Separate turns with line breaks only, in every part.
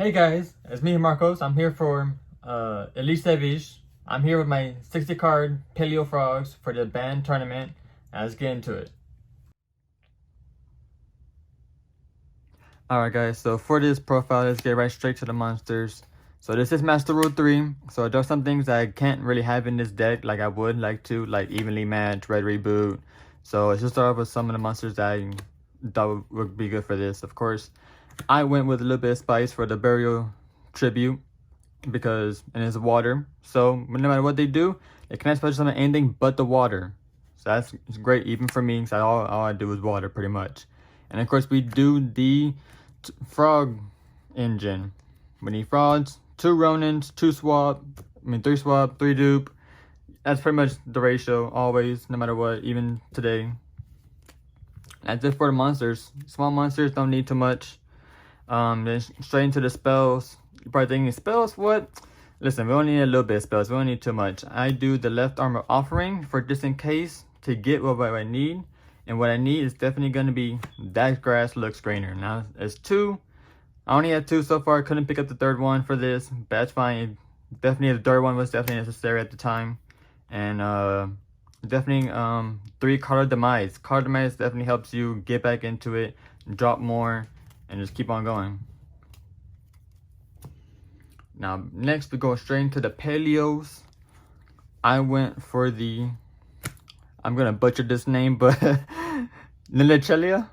Hey guys, it's me Marcos. I'm here for Elite Savij. I'm here with my 60 card Paleo Frogs for the band tournament. Now let's get into it. Alright guys, so for this profile, let's get right straight to the monsters. So this is Master Rule 3. So there's some things that I can't really have in this deck like I would like to, like Evenly Match, Red Reboot. So let's just start off with some of the monsters that I thought would be good for this. Of course, I went with a little bit of spice for the Burial Tribute because it is water. So no matter what they do, they cannot special summon anything but the water. So that's great even for me because all I do is water pretty much. And of course we do the frog engine. We need frogs, 2 Ronins, 2 swap, 3 swap, 3 dupe. That's pretty much the ratio always, no matter what, even today. That's it for the monsters. Small monsters don't need too much. Then straight into the spells. You're probably thinking, spells? What? Listen, we only need a little bit of spells. We don't need too much. I do the left armor offering for just in case to get what I need. And what I need is definitely going to be that grass looks greener. Now, it's 2. I only had 2 so far. I couldn't pick up the 3rd one for this. But that's fine. Definitely the 3rd one was definitely necessary at the time. And definitely 3 Color Demise. Color Demise definitely helps you get back into it, drop more, and just keep on going. Now next we go straight into the Peleos. I went for the, I'm gonna butcher this name, but Nilichelia.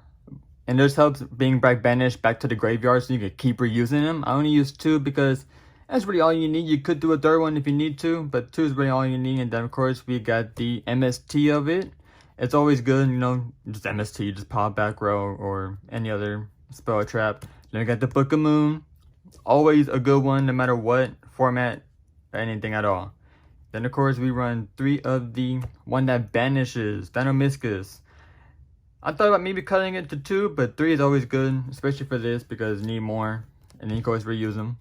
And this helps being banished back to the graveyard so you can keep reusing them. I only used 2 because that's really all you need. You could do a 3rd one if you need to, but 2 is really all you need. And then of course we got the MST of it. It's always good, you know, just MST, just pop back row or any other spell trap. Then we got the Book of Moon. It's always a good one no matter what format or anything at all. Then of course we run 3 of the one that banishes, Dinomischus. I thought about maybe cutting it to 2, but 3 is always good, especially for this because you need more. And then you can always reuse them.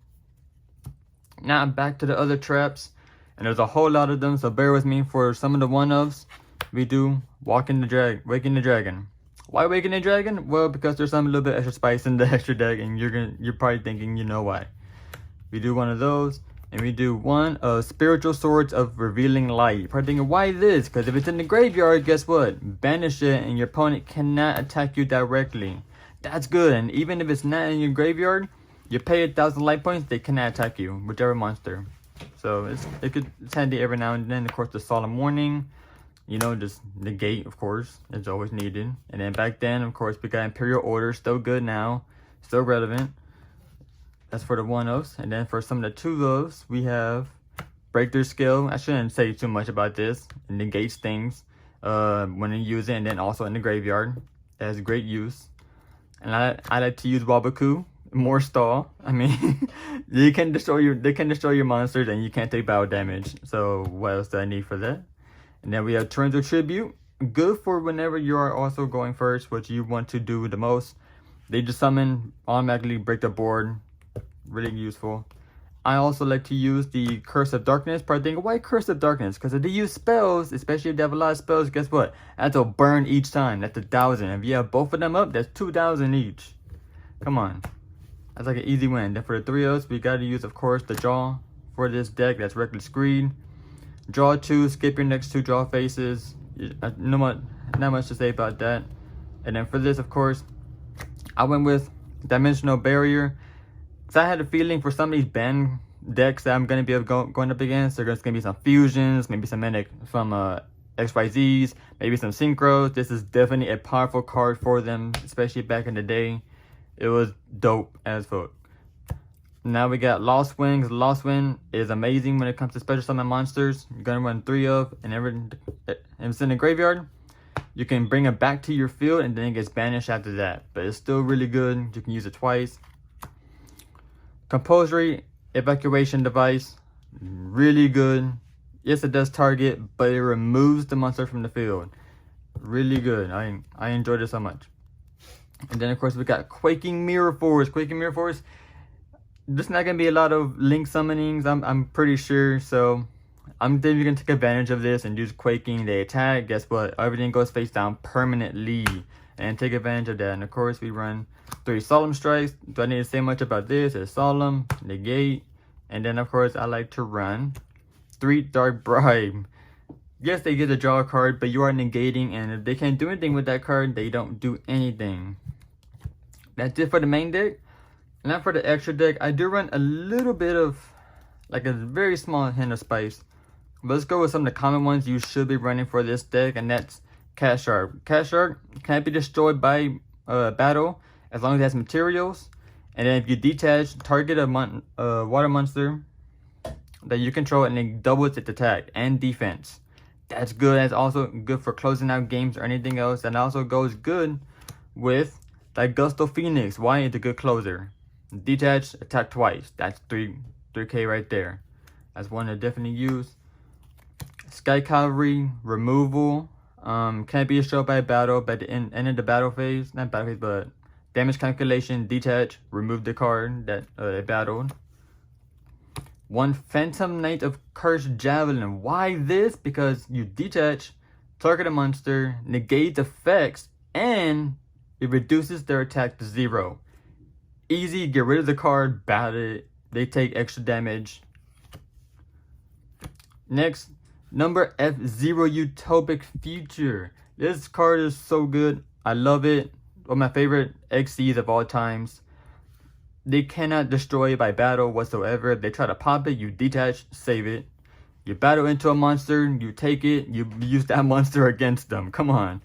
Now back to the other traps, and there's a whole lot of them, so bear with me. For some of the one-ofs, we do Waking the Dragon. Why Waking the Dragon? Well, because there's some little bit extra spice in the extra deck, and you're probably thinking you know why. We do one of those, and we do one of Spiritual Swords of Revealing Light. You're probably thinking, why this? Because if it's in the graveyard, guess what? Banish it, and your opponent cannot attack you directly. That's good, and even if it's not in your graveyard, you pay 1,000 light points, they cannot attack you, whichever monster. So it's handy every now and then. Of course, the Solemn Warning, you know, just negate, of course, it's always needed. And then back then, of course, we got Imperial Order, still good now, still relevant. That's for the one-ofs. And then for some of the two-ofs, we have Breakthrough Skill. I shouldn't say too much about this. It negates things when you use it, and then also in the graveyard. It has great use. And I like to use Wabaku. More stall. I mean, they can destroy your monsters and you can't take battle damage. So what else do I need for that? And then we have Torrential Tribute. Good for whenever you are also going first, what you want to do the most. They just summon, automatically break the board. Really useful. I also like to use the Curse of Darkness. Probably thinking, why Curse of Darkness? Because if they use spells, especially if they have a lot of spells, guess what? That's a burn each time. That's 1,000. If you have both of them up, that's 2,000 each. Come on. That's like an easy win. Then for the 3 of us, we got to use, of course, the draw for this deck. That's Reckless Greed. Draw 2, skip your next 2 draw faces. Not much to say about that. And then for this, of course, I went with Dimensional Barrier. So I had a feeling for some of these band decks that I'm going to be going up against, there's going to be some fusions, maybe some Manic from XYZs, maybe some Synchros. This is definitely a powerful card for them, especially back in the day. It was dope as fuck. Now we got Lost Wind. Lost Wind is amazing when it comes to special summon monsters. You're going to run 3 of, and if it's in the graveyard, you can bring it back to your field, and then it gets banished after that. But it's still really good. You can use it twice. Compulsory Evacuation Device. Really good. Yes, it does target, but it removes the monster from the field. Really good. I enjoyed it so much. And then, of course, we got Quaking Mirror Force. Quaking Mirror Force. There's not going to be a lot of link summonings, I'm pretty sure. So, I'm definitely going to take advantage of this and use Quaking. They attack. Guess what? Everything goes face down permanently. And and take advantage of that. And of course, we run 3 Solemn Strikes. Do I need to say much about this? It's Solemn, Negate, and then of course I like to run 3 Dark Bribe. Yes, they get to draw a card, but you are negating, and if they can't do anything with that card, they don't do anything. That's it for the main deck. Now for the extra deck, I do run a little bit of, like a very small hint of spice. But let's go with some of the common ones you should be running for this deck, and that's Cat Shark. Cat Shark can't be destroyed by battle as long as it has materials. And then if you detach, target a water monster that you control, and it doubles its attack and defense. That's good. That's also good for closing out games or anything else. And also goes good with like Gusto Phoenix. Why? It's a good closer. Detach, attack twice. That's 3K right there. That's one to definitely use. Sky Cavalry, removal. Can't be destroyed by battle, but at the end of the battle phase, not battle phase, but damage calculation, detach, remove the card that it battled. 1 Phantom Knight of Cursed Javelin. Why this? Because you detach, target a monster, negate effects, and it reduces their attack to 0. Easy, get rid of the card, bat it, they take extra damage. Next, number F0 Utopic Future. This card is so good. I love it. One of my favorite XCs of all times. They cannot destroy it by battle whatsoever. If they try to pop it, you detach, save it. You battle into a monster, you take it, you use that monster against them. Come on.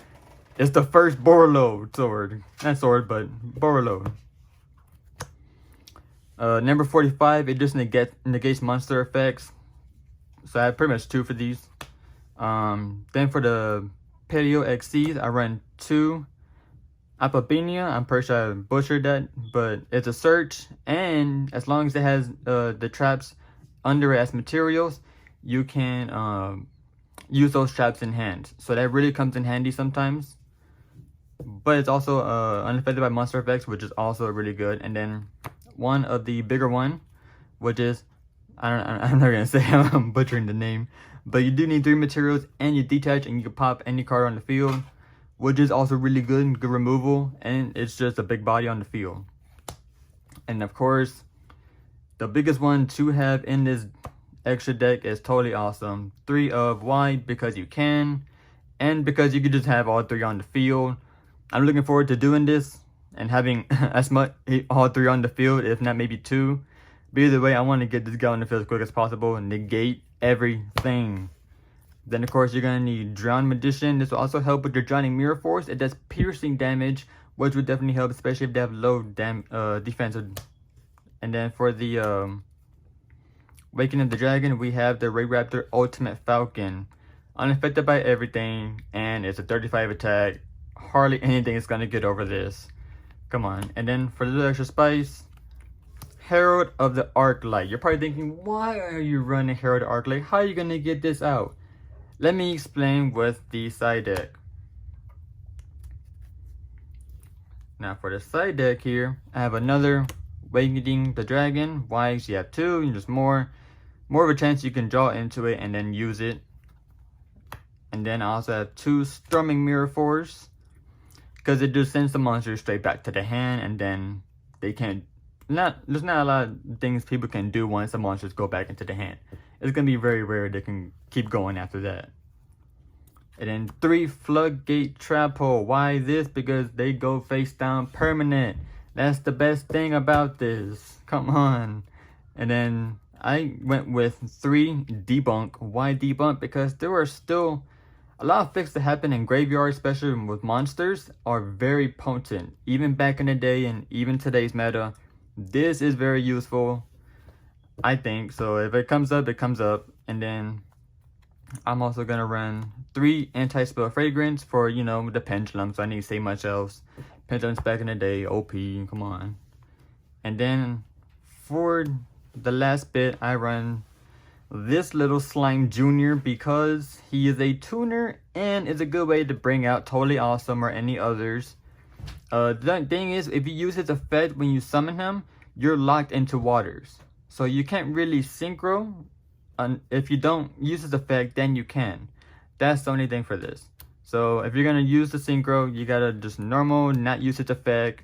It's the first Borlo sword. Not sword, but Borlo. Number 45, it just negates monster effects. So I have pretty much 2 for these. Then for the Paleo XCs, I run 2 Apopenia. I'm pretty sure I butchered that, but it's a search, and as long as it has the traps under it as materials, you can use those traps in hand. So that really comes in handy sometimes. But it's also unaffected by monster effects, which is also really good. And then one of the bigger one, which is, I'm not gonna say I'm butchering the name, but you do need 3 materials, and you detach, and you can pop any card on the field, which is also really good removal, and it's just a big body on the field. And of course, the biggest one to have in this extra deck is totally awesome. 3 of why? Because you can, and because you can just have all 3 on the field. I'm looking forward to doing this and having as much all 3 on the field, if not maybe 2. But either way, I want to get this guy on the field as quick as possible and negate everything. Then of course you're going to need Drown Magician. This will also help with your Drowning Mirror Force. It does piercing damage, which would definitely help, especially if they have low defense. And then for the Waking of the Dragon, we have the Ray Raptor Ultimate Falcon. Unaffected by everything, and it's a 35 attack. Hardly anything is going to get over this. Come on. And then for the little extra spice, Herald of the Arclight. You're probably thinking, why are you running Herald of the Arclight? How are you going to get this out? Let me explain with the side deck. Now for the side deck here, I have another Wakening the Dragon. Why? You have 2, and just more of a chance you can draw into it and then use it. And then I also have 2 Storming Mirror Force, because it just sends the monsters straight back to the hand, and then they can't. There's not a lot of things people can do once the monsters go back into the hand. It's gonna be very rare they can keep going after that. And then 3 Floodgate Trap Hole. Why this? Because they go face down permanent. That's the best thing about this. Come on. And then I went with 3 Debunk. Why Debunk? Because there are still a lot of fixes that happen in graveyards, especially with monsters, are very potent. Even back in the day and even today's meta, this is very useful, I think. So if it comes up, it comes up. And then I'm also going to run 3 Anti-Spell Fragrance for, you know, the Pendulum. So I need to say much else. Pendulums back in the day, OP, come on. And then for the last bit, I run this little Slime Junior because he is a tuner and is a good way to bring out Totally Awesome or any others. The thing is, if you use his effect when you summon him, you're locked into waters. So you can't really synchro. If you don't use his effect, then you can. That's the only thing for this. So if you're gonna use the synchro, you gotta just normal, not usage effect,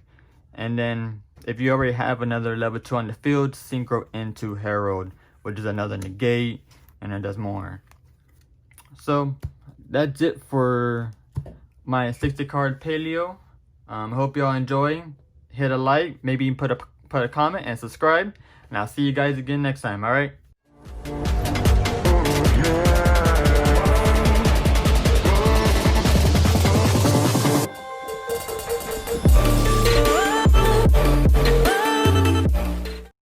and then if you already have another level 2 on the field, synchro into herald, which is another negate, and it does more. So that's it for my 60 card paleo. Hope y'all enjoy. Hit a like, maybe put a comment and subscribe, and I'll see you guys again next time. All right.